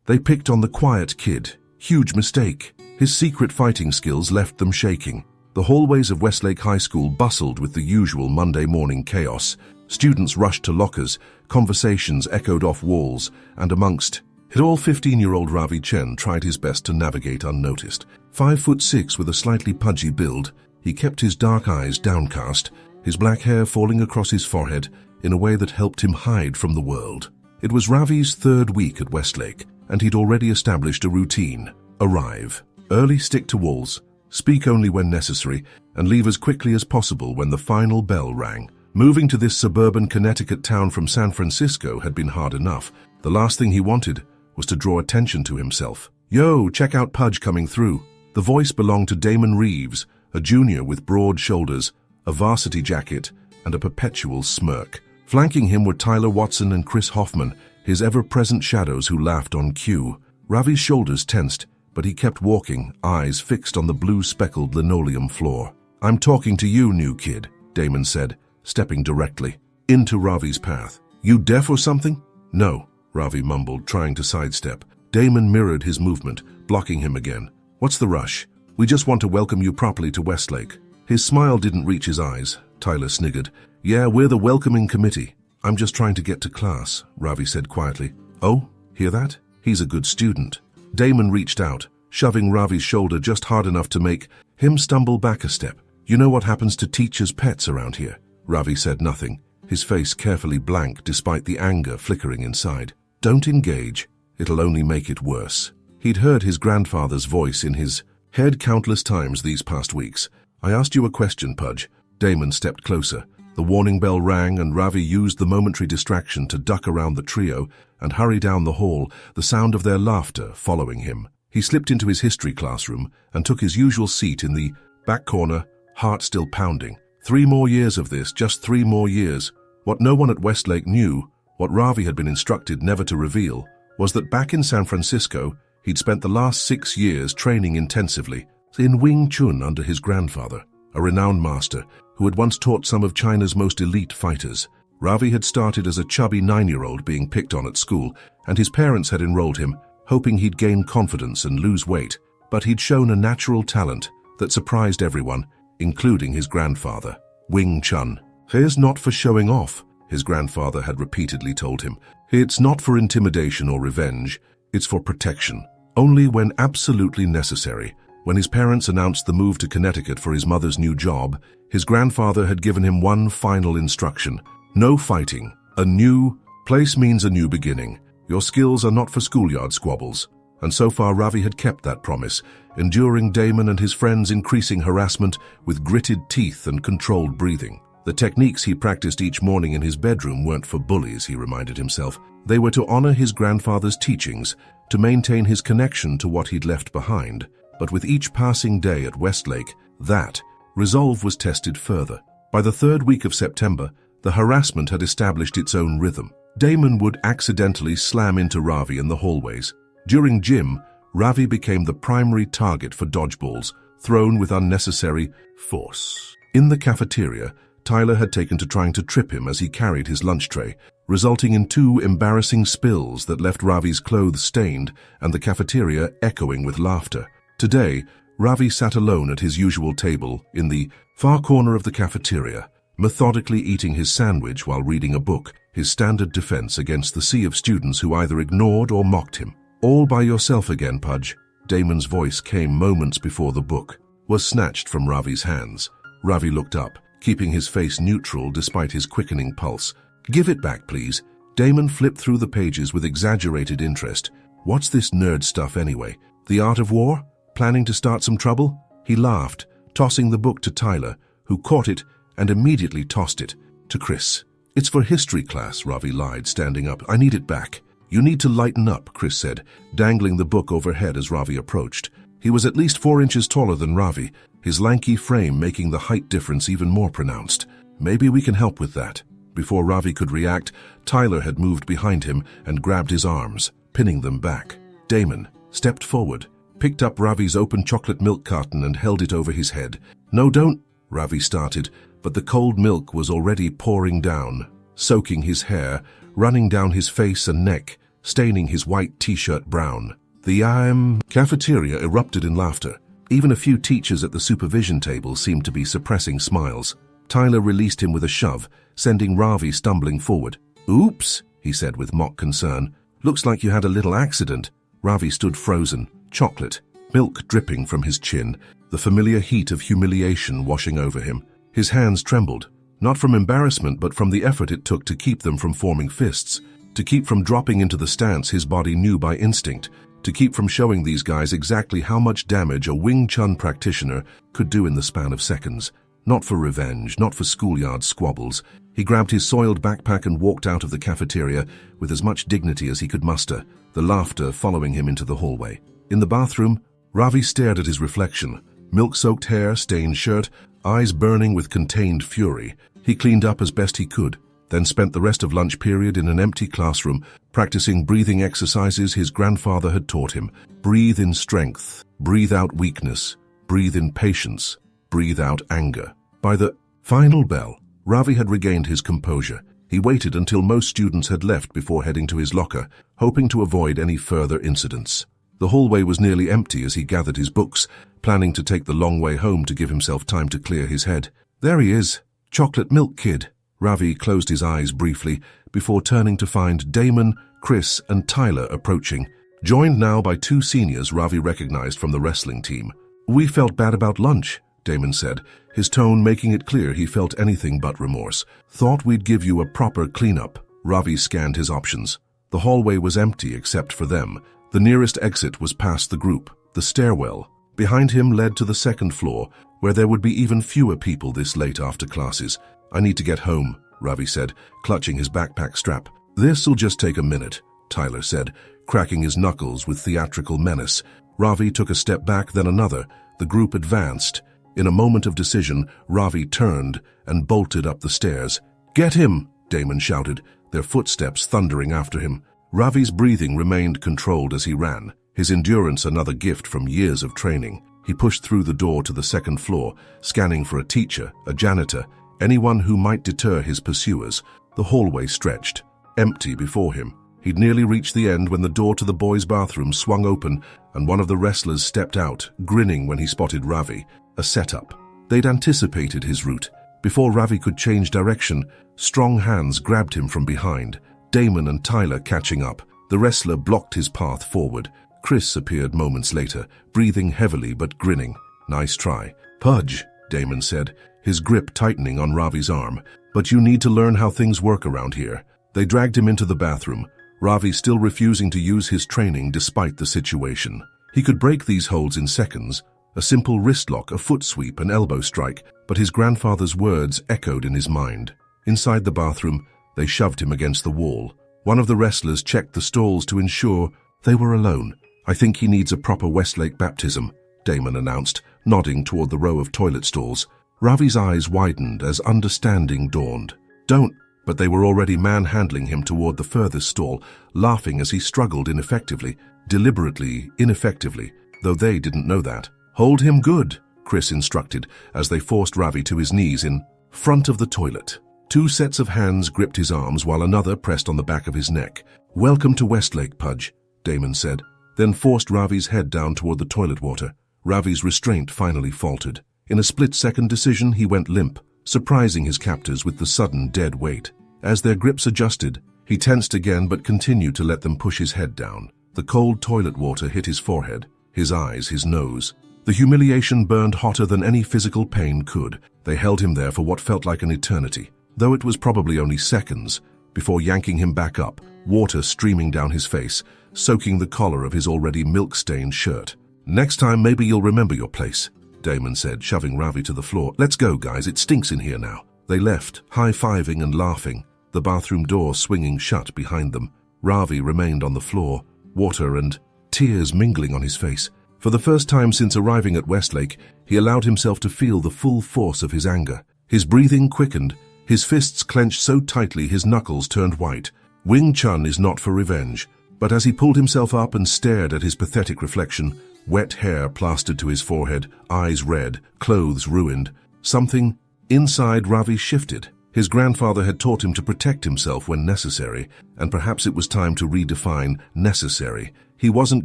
They picked on the quiet kid. Huge mistake. His secret fighting skills left them shaking. The hallways of Westlake High School bustled with the usual Monday morning chaos. Students rushed to lockers, conversations echoed off walls, and amongst it all 15-year-old Ravi Chen tried his best to navigate unnoticed. 5'6" with a slightly pudgy build, he kept his dark eyes downcast, his black hair falling across his forehead in a way that helped him hide from the world. It was Ravi's third week at Westlake, and he'd already established a routine. Arrive early, stick to walls, speak only when necessary, and leave as quickly as possible when the final bell rang. Moving to this suburban Connecticut town from San Francisco had been hard enough. The last thing he wanted was to draw attention to himself. "Yo, check out Pudge coming through." The voice belonged to Damon Reeves, a junior with broad shoulders, a varsity jacket, and a perpetual smirk. Flanking him were Tyler Watson and Chris Hoffman, his ever-present shadows who laughed on cue. Ravi's shoulders tensed, but he kept walking, eyes fixed on the blue-speckled linoleum floor. "I'm talking to you, new kid," Damon said, stepping directly into Ravi's path. "You deaf or something?" "No," Ravi mumbled, trying to sidestep. Damon mirrored his movement, blocking him again. "What's the rush? We just want to welcome you properly to Westlake." His smile didn't reach his eyes. Tyler sniggered. "Yeah, we're the welcoming committee." "I'm just trying to get to class," Ravi said quietly. "Oh, hear that? He's a good student." Damon reached out, shoving Ravi's shoulder just hard enough to make him stumble back a step. "You know what happens to teachers' pets around here?" Ravi said nothing, his face carefully blank despite the anger flickering inside. "Don't engage. It'll only make it worse." He'd heard his grandfather's voice in his head countless times these past weeks. "I asked you a question, Pudge." Damon stepped closer. The warning bell rang, and Ravi used the momentary distraction to duck around the trio and hurry down the hall, the sound of their laughter following him. He slipped into his history classroom and took his usual seat in the back corner, heart still pounding. 3 more years of this, just 3 more years. What no one at Westlake knew, what Ravi had been instructed never to reveal, was that back in San Francisco, he'd spent the last 6 years training intensively in Wing Chun under his grandfather, a renowned master who had once taught some of China's most elite fighters. Ravi had started as a chubby 9-year-old being picked on at school, and his parents had enrolled him, hoping he'd gain confidence and lose weight. But he'd shown a natural talent that surprised everyone, including his grandfather. Wing Chun. "Here's not for showing off," his grandfather had repeatedly told him. "It's not for intimidation or revenge, it's for protection. Only when absolutely necessary." When his parents announced the move to Connecticut for his mother's new job, his grandfather had given him one final instruction. "No fighting. A new place means a new beginning. Your skills are not for schoolyard squabbles." And so far Ravi had kept that promise, enduring Damon and his friends' increasing harassment with gritted teeth and controlled breathing. The techniques he practiced each morning in his bedroom weren't for bullies, he reminded himself. They were to honor his grandfather's teachings, to maintain his connection to what he'd left behind. But with each passing day at Westlake, that resolve was tested further. By the 3rd week of September, the harassment had established its own rhythm. Damon would accidentally slam into Ravi in the hallways. During gym, Ravi became the primary target for dodgeballs, thrown with unnecessary force. In the cafeteria, Tyler had taken to trying to trip him as he carried his lunch tray, resulting in 2 embarrassing spills that left Ravi's clothes stained and the cafeteria echoing with laughter. Today, Ravi sat alone at his usual table in the far corner of the cafeteria, methodically eating his sandwich while reading a book, his standard defense against the sea of students who either ignored or mocked him. "All by yourself again, Pudge." Damon's voice came moments before the book was snatched from Ravi's hands. Ravi looked up, keeping his face neutral despite his quickening pulse. "Give it back, please." Damon flipped through the pages with exaggerated interest. "What's this nerd stuff anyway? The art of war? Planning to start some trouble?" He laughed, tossing the book to Tyler, who caught it and immediately tossed it to Chris. "It's for history class," Ravi lied, standing up. "I need it back." "You need to lighten up," Chris said, dangling the book overhead as Ravi approached. He was at least 4 inches taller than Ravi, his lanky frame making the height difference even more pronounced. "Maybe we can help with that." Before Ravi could react, Tyler had moved behind him and grabbed his arms, pinning them back. Damon stepped forward, picked up Ravi's open chocolate milk carton and held it over his head. "No, don't," Ravi started, but the cold milk was already pouring down, soaking his hair, running down his face and neck, staining his white t-shirt brown. The cafeteria erupted in laughter. Even a few teachers at the supervision table seemed to be suppressing smiles. Tyler released him with a shove, sending Ravi stumbling forward. "Oops," he said with mock concern. "Looks like you had a little accident." Ravi stood frozen, chocolate, milk dripping from his chin, the familiar heat of humiliation washing over him. His hands trembled, not from embarrassment but from the effort it took to keep them from forming fists, to keep from dropping into the stance his body knew by instinct, to keep from showing these guys exactly how much damage a Wing Chun practitioner could do in the span of seconds. Not for revenge, not for schoolyard squabbles. He grabbed his soiled backpack and walked out of the cafeteria with as much dignity as he could muster, the laughter following him into the hallway. In the bathroom, Ravi stared at his reflection. Milk-soaked hair, stained shirt, eyes burning with contained fury. He cleaned up as best he could, then spent the rest of lunch period in an empty classroom, practicing breathing exercises his grandfather had taught him. Breathe in strength, breathe out weakness, breathe in patience, breathe out anger. By the final bell, Ravi had regained his composure. He waited until most students had left before heading to his locker, hoping to avoid any further incidents. The hallway was nearly empty as he gathered his books, planning to take the long way home to give himself time to clear his head. There he is, Chocolate Milk Kid. Ravi closed his eyes briefly before turning to find Damon, Chris, and Tyler approaching, joined now by two seniors Ravi recognized from the wrestling team. "We felt bad about lunch," Damon said, his tone making it clear he felt anything but remorse. "Thought we'd give you a proper cleanup." Ravi scanned his options. The hallway was empty except for them. The nearest exit was past the group. The stairwell behind him led to the second floor, where there would be even fewer people this late after classes. "I need to get home," Ravi said, clutching his backpack strap. "This'll just take a minute," Tyler said, cracking his knuckles with theatrical menace. Ravi took a step back, then another. The group advanced. In a moment of decision, Ravi turned and bolted up the stairs. "Get him!" Damon shouted, their footsteps thundering after him. Ravi's breathing remained controlled as he ran, his endurance another gift from years of training. He pushed through the door to the second floor, scanning for a teacher, a janitor, anyone who might deter his pursuers. The hallway stretched, empty before him. He'd nearly reached the end when the door to the boys' bathroom swung open and one of the wrestlers stepped out, grinning when he spotted Ravi. A setup. They'd anticipated his route. Before Ravi could change direction, strong hands grabbed him from behind, Damon and Tyler catching up. The wrestler blocked his path forward. Chris appeared moments later, breathing heavily but grinning. "Nice try." "Pudge," Damon said, his grip tightening on Ravi's arm. "But you need to learn how things work around here." They dragged him into the bathroom, Ravi still refusing to use his training despite the situation. He could break these holds in seconds, a simple wrist lock, a foot sweep, an elbow strike, but his grandfather's words echoed in his mind. Inside the bathroom, they shoved him against the wall. One of the wrestlers checked the stalls to ensure they were alone. "I think he needs a proper Westlake baptism," Damon announced, nodding toward the row of toilet stalls. Ravi's eyes widened as understanding dawned. "Don't," but they were already manhandling him toward the furthest stall, laughing as he struggled ineffectively, deliberately ineffectively, though they didn't know that. "Hold him good," Chris instructed as they forced Ravi to his knees in front of the toilet. Two sets of hands gripped his arms while another pressed on the back of his neck. "Welcome to Westlake, Pudge," Damon said, then forced Ravi's head down toward the toilet water. Ravi's restraint finally faltered. In a split-second decision, he went limp, surprising his captors with the sudden dead weight. As their grips adjusted, he tensed again but continued to let them push his head down. The cold toilet water hit his forehead, his eyes, his nose. The humiliation burned hotter than any physical pain could. They held him there for what felt like an eternity, though it was probably only seconds, before yanking him back up, water streaming down his face, soaking the collar of his already milk-stained shirt. "Next time maybe you'll remember your place," Damon said, shoving Ravi to the floor. "Let's go, guys, it stinks in here now." They left, high-fiving and laughing, the bathroom door swinging shut behind them. Ravi remained on the floor, water and tears mingling on his face. For the first time since arriving at Westlake, he allowed himself to feel the full force of his anger. His breathing quickened, his fists clenched so tightly his knuckles turned white. Wing Chun is not for revenge, but as he pulled himself up and stared at his pathetic reflection, wet hair plastered to his forehead, eyes red, clothes ruined, something inside Ravi shifted. His grandfather had taught him to protect himself when necessary, and perhaps it was time to redefine necessary. He wasn't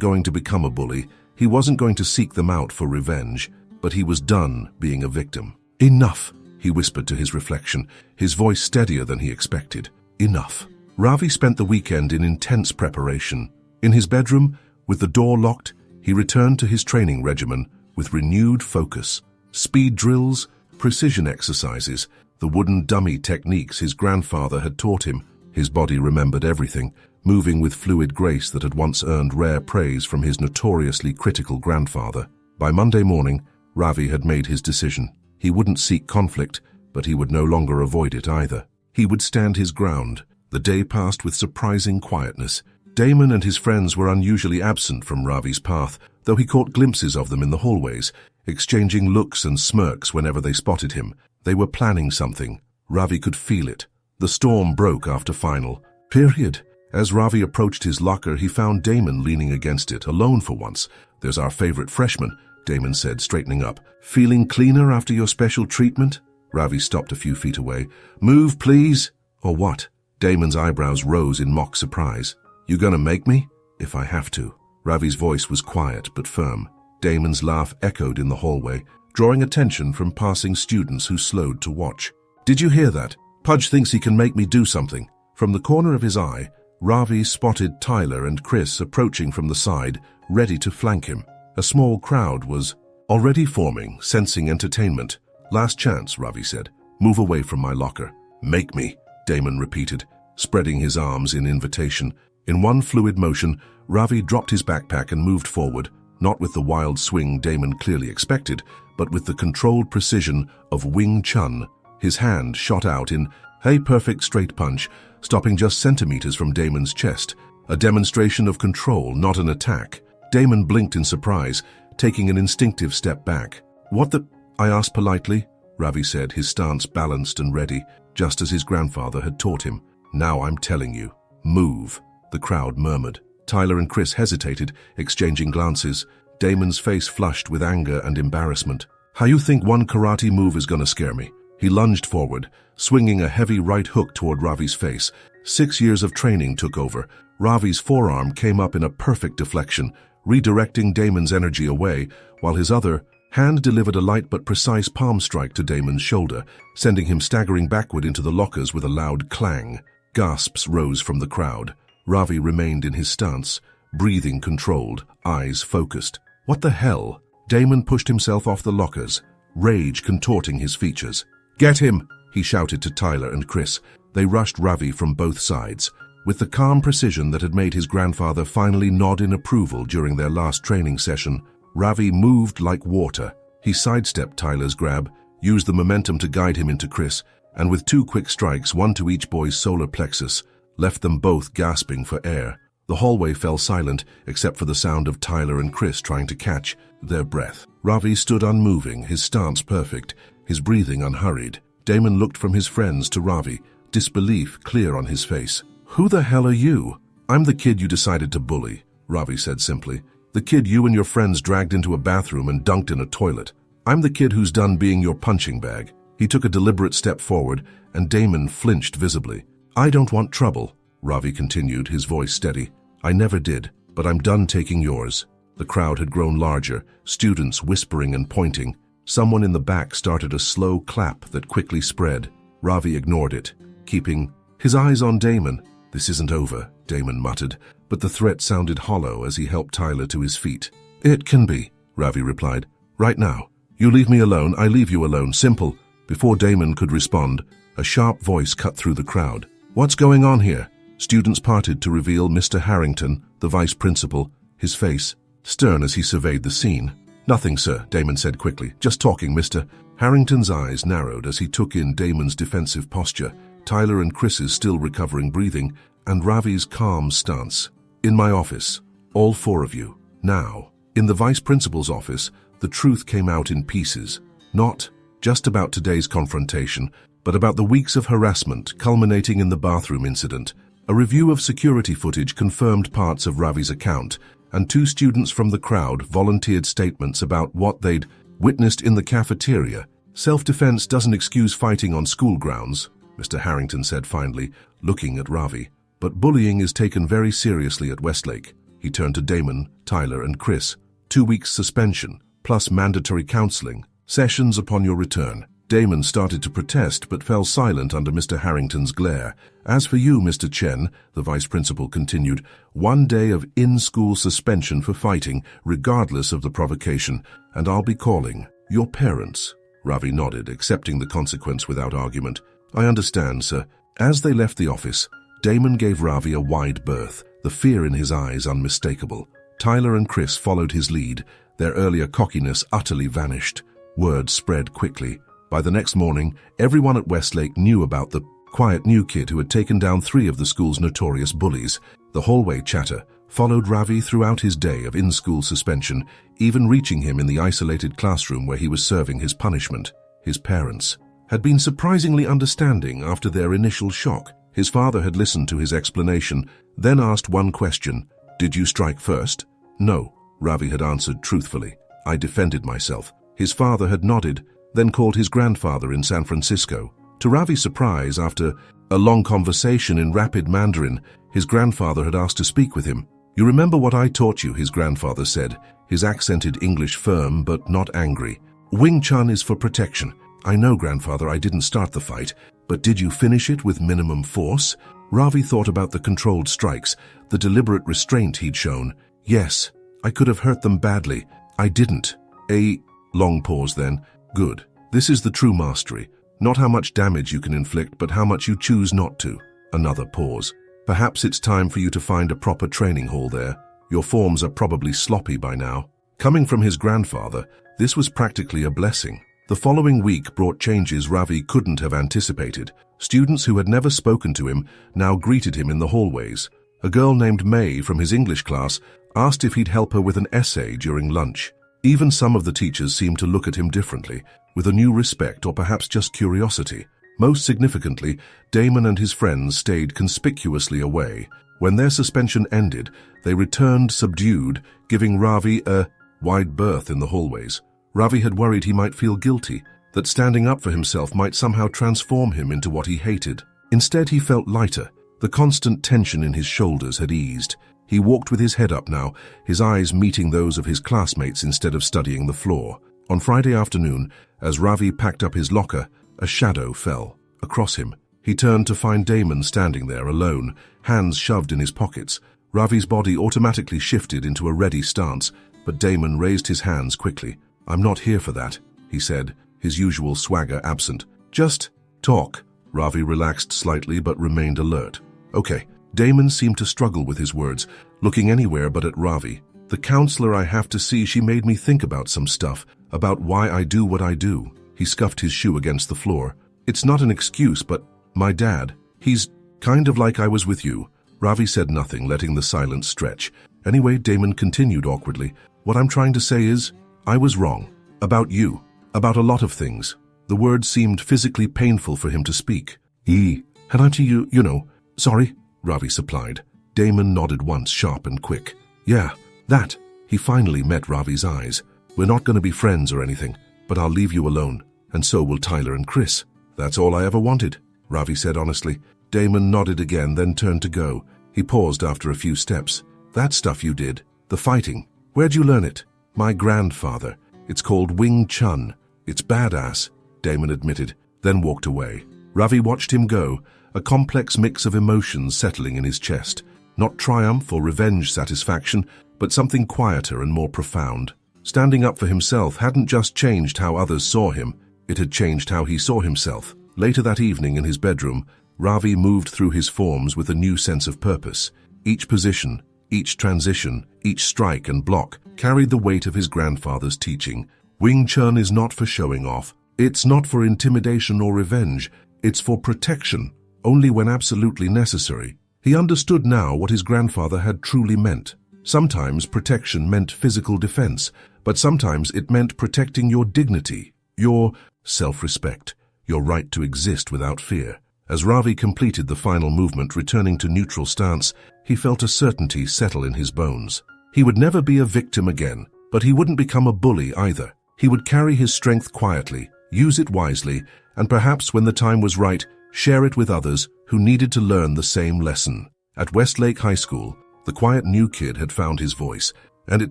going to become a bully. He wasn't going to seek them out for revenge, but he was done being a victim. Enough, he whispered to his reflection, his voice steadier than he expected. Enough. Ravi spent the weekend in intense preparation. In his bedroom, with the door locked, he returned to his training regimen with renewed focus. Speed drills, precision exercises, the wooden dummy techniques his grandfather had taught him. His body remembered everything, moving with fluid grace that had once earned rare praise from his notoriously critical grandfather. By Monday morning, Ravi had made his decision. He wouldn't seek conflict, but he would no longer avoid it either. He would stand his ground. The day passed with surprising quietness. Damon and his friends were unusually absent from Ravi's path, though he caught glimpses of them in the hallways, exchanging looks and smirks whenever they spotted him. They were planning something. Ravi could feel it. The storm broke after final period. As Ravi approached his locker, he found Damon leaning against it, alone for once. "There's our favorite freshman," Damon said, straightening up. "Feeling cleaner after your special treatment?" Ravi stopped a few feet away. "Move, please." "Or what?" Damon's eyebrows rose in mock surprise. "You gonna make me?" "If I have to." Ravi's voice was quiet but firm. Damon's laugh echoed in the hallway, drawing attention from passing students who slowed to watch. "Did you hear that? Pudge thinks he can make me do something." From the corner of his eye, Ravi spotted Tyler and Chris approaching from the side, ready to flank him. A small crowd was already forming, sensing entertainment. "Last chance," Ravi said. "Move away from my locker." "Make me," Damon repeated, spreading his arms in invitation. In one fluid motion, Ravi dropped his backpack and moved forward, not with the wild swing Damon clearly expected, but with the controlled precision of Wing Chun. His hand shot out in a perfect straight punch, stopping just centimeters from Damon's chest. A demonstration of control, not an attack. Damon blinked in surprise, taking an instinctive step back. "What the?" I asked politely. Ravi said, his stance balanced and ready, just as his grandfather had taught him. "Now I'm telling you. Move," the crowd murmured. Tyler and Chris hesitated, exchanging glances. Damon's face flushed with anger and embarrassment. "How you think one karate move is gonna scare me?" He lunged forward, swinging a heavy right hook toward Ravi's face. 6 years of training took over. Ravi's forearm came up in a perfect deflection, redirecting Damon's energy away, while his other hand delivered a light but precise palm strike to Damon's shoulder, sending him staggering backward into the lockers with a loud clang. Gasps rose from the crowd. Ravi remained in his stance, breathing controlled, eyes focused. "What the hell?" Damon pushed himself off the lockers, rage contorting his features. "Get him!" he shouted to Tyler and Chris. They rushed Ravi from both sides. With the calm precision that had made his grandfather finally nod in approval during their last training session, Ravi moved like water. He sidestepped Tyler's grab, used the momentum to guide him into Chris, and with 2 quick strikes, one to each boy's solar plexus, left them both gasping for air. The hallway fell silent, except for the sound of Tyler and Chris trying to catch their breath. Ravi stood unmoving, his stance perfect, his breathing unhurried. Damon looked from his friends to Ravi, disbelief clear on his face. "Who the hell are you?" "I'm the kid you decided to bully," Ravi said simply. "The kid you and your friends dragged into a bathroom and dunked in a toilet. I'm the kid who's done being your punching bag." He took a deliberate step forward, and Damon flinched visibly. "I don't want trouble," Ravi continued, his voice steady. "I never did, but I'm done taking yours." The crowd had grown larger, students whispering and pointing. Someone in the back started a slow clap that quickly spread. Ravi ignored it, keeping his eyes on Damon. "This isn't over," Damon muttered, but the threat sounded hollow as he helped Tyler to his feet. "It can be," Ravi replied. "Right now. You leave me alone, I leave you alone. Simple." Before Damon could respond, a sharp voice cut through the crowd. "What's going on here?" Students parted to reveal Mr. Harrington, the vice principal, his face stern as he surveyed the scene. "Nothing, sir," Damon said quickly. "Just talking, mister." Harrington's eyes narrowed as he took in Damon's defensive posture, Tyler and Chris's still recovering breathing, and Ravi's calm stance. "In my office, all 4 of you, now." In the vice principal's office, the truth came out in pieces, not just about today's confrontation, but about the weeks of harassment culminating in the bathroom incident. A review of security footage confirmed parts of Ravi's account, and 2 students from the crowd volunteered statements about what they'd witnessed in the cafeteria. "Self-defense doesn't excuse fighting on school grounds," Mr. Harrington said finally, looking at Ravi. "But bullying is taken very seriously at Westlake." He turned to Damon, Tyler, and Chris. 2 weeks suspension, plus mandatory counseling. Sessions upon your return. Damon started to protest but fell silent under Mr. Harrington's glare. "As for you, Mr. Chen," the vice principal continued, "1 day of in-school suspension for fighting, regardless of the provocation, and I'll be calling your parents." Ravi nodded, accepting the consequence without argument. "I understand, sir." As they left the office, Damon gave Ravi a wide berth, the fear in his eyes unmistakable. Tyler and Chris followed his lead, their earlier cockiness utterly vanished. Word spread quickly. By the next morning, everyone at Westlake knew about the quiet new kid who had taken down 3 of the school's notorious bullies. The hallway chatter followed Ravi throughout his day of in-school suspension, even reaching him in the isolated classroom where he was serving his punishment. His parents had been surprisingly understanding after their initial shock. His father had listened to his explanation, then asked one question: "Did you strike first?" "No," Ravi had answered truthfully. "I defended myself." His father had nodded, then called his grandfather in San Francisco. To Ravi's surprise, after a long conversation in rapid Mandarin, his grandfather had asked to speak with him. "You remember what I taught you?" his grandfather said, his accented English firm but not angry. "Wing Chun is for protection." "I know, grandfather, I didn't start the fight, but did you finish it with minimum force?" Ravi thought about the controlled strikes, the deliberate restraint he'd shown. "Yes, I could have hurt them badly. I didn't." A long pause then. "Good. This is the true mastery. Not how much damage you can inflict, but how much you choose not to." Another pause. "Perhaps it's time for you to find a proper training hall there. Your forms are probably sloppy by now." Coming from his grandfather, this was practically a blessing. The following week brought changes Ravi couldn't have anticipated. Students who had never spoken to him now greeted him in the hallways. A girl named May from his English class asked if he'd help her with an essay during lunch. Even some of the teachers seemed to look at him differently, with a new respect or perhaps just curiosity. Most significantly, Damon and his friends stayed conspicuously away. When their suspension ended, they returned subdued, giving Ravi a wide berth in the hallways. Ravi had worried he might feel guilty, that standing up for himself might somehow transform him into what he hated. Instead, he felt lighter. The constant tension in his shoulders had eased. He walked with his head up now, his eyes meeting those of his classmates instead of studying the floor. On Friday afternoon, as Ravi packed up his locker, a shadow fell across him. He turned to find Damon standing there alone, hands shoved in his pockets. Ravi's body automatically shifted into a ready stance, but Damon raised his hands quickly. "I'm not here for that," he said, his usual swagger absent. "Just talk." Ravi relaxed slightly but remained alert. "Okay." Damon seemed to struggle with his words, looking anywhere but at Ravi. "The counselor I have to see, she made me think about some stuff, about why I do what I do." He scuffed his shoe against the floor. "It's not an excuse, but my dad, he's kind of like I was with you." Ravi said nothing, letting the silence stretch. "Anyway," Damon continued awkwardly, "what I'm trying to say is, I was wrong. About you. About a lot of things." The words seemed physically painful for him to speak. "Had I to you know, sorry," Ravi supplied. Damon nodded once, sharp and quick. "Yeah, that." He finally met Ravi's eyes. "We're not going to be friends or anything, but I'll leave you alone, and so will Tyler and Chris." "That's all I ever wanted," Ravi said honestly. Damon nodded again, then turned to go. He paused after a few steps. "That stuff you did, the fighting, where'd you learn it?" "My grandfather. It's called Wing Chun. It's badass," Damon admitted, then walked away. Ravi watched him go, a complex mix of emotions settling in his chest. Not triumph or revenge satisfaction, but something quieter and more profound. Standing up for himself hadn't just changed how others saw him, it had changed how he saw himself. Later that evening in his bedroom, Ravi moved through his forms with a new sense of purpose. Each position, each transition, each strike and block carried the weight of his grandfather's teaching. Wing Chun is not for showing off. It's not for intimidation or revenge. It's for protection, only when absolutely necessary. He understood now what his grandfather had truly meant. Sometimes protection meant physical defense, but sometimes it meant protecting your dignity, your self-respect, your right to exist without fear. As Ravi completed the final movement, returning to neutral stance, he felt a certainty settle in his bones. He would never be a victim again, but he wouldn't become a bully either. He would carry his strength quietly, use it wisely, and perhaps when the time was right, Share it with others who needed to learn the same lesson. At Westlake High School, the quiet new kid had found his voice, and it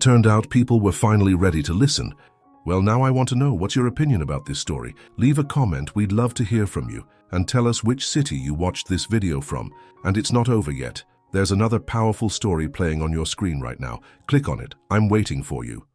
turned out people were finally ready to listen. Well, now I want to know, what's your opinion about this story? Leave a comment, we'd love to hear from you, and tell us which city you watched this video from. And it's not over yet. There's another powerful story playing on your screen right now. Click on it. I'm waiting for you.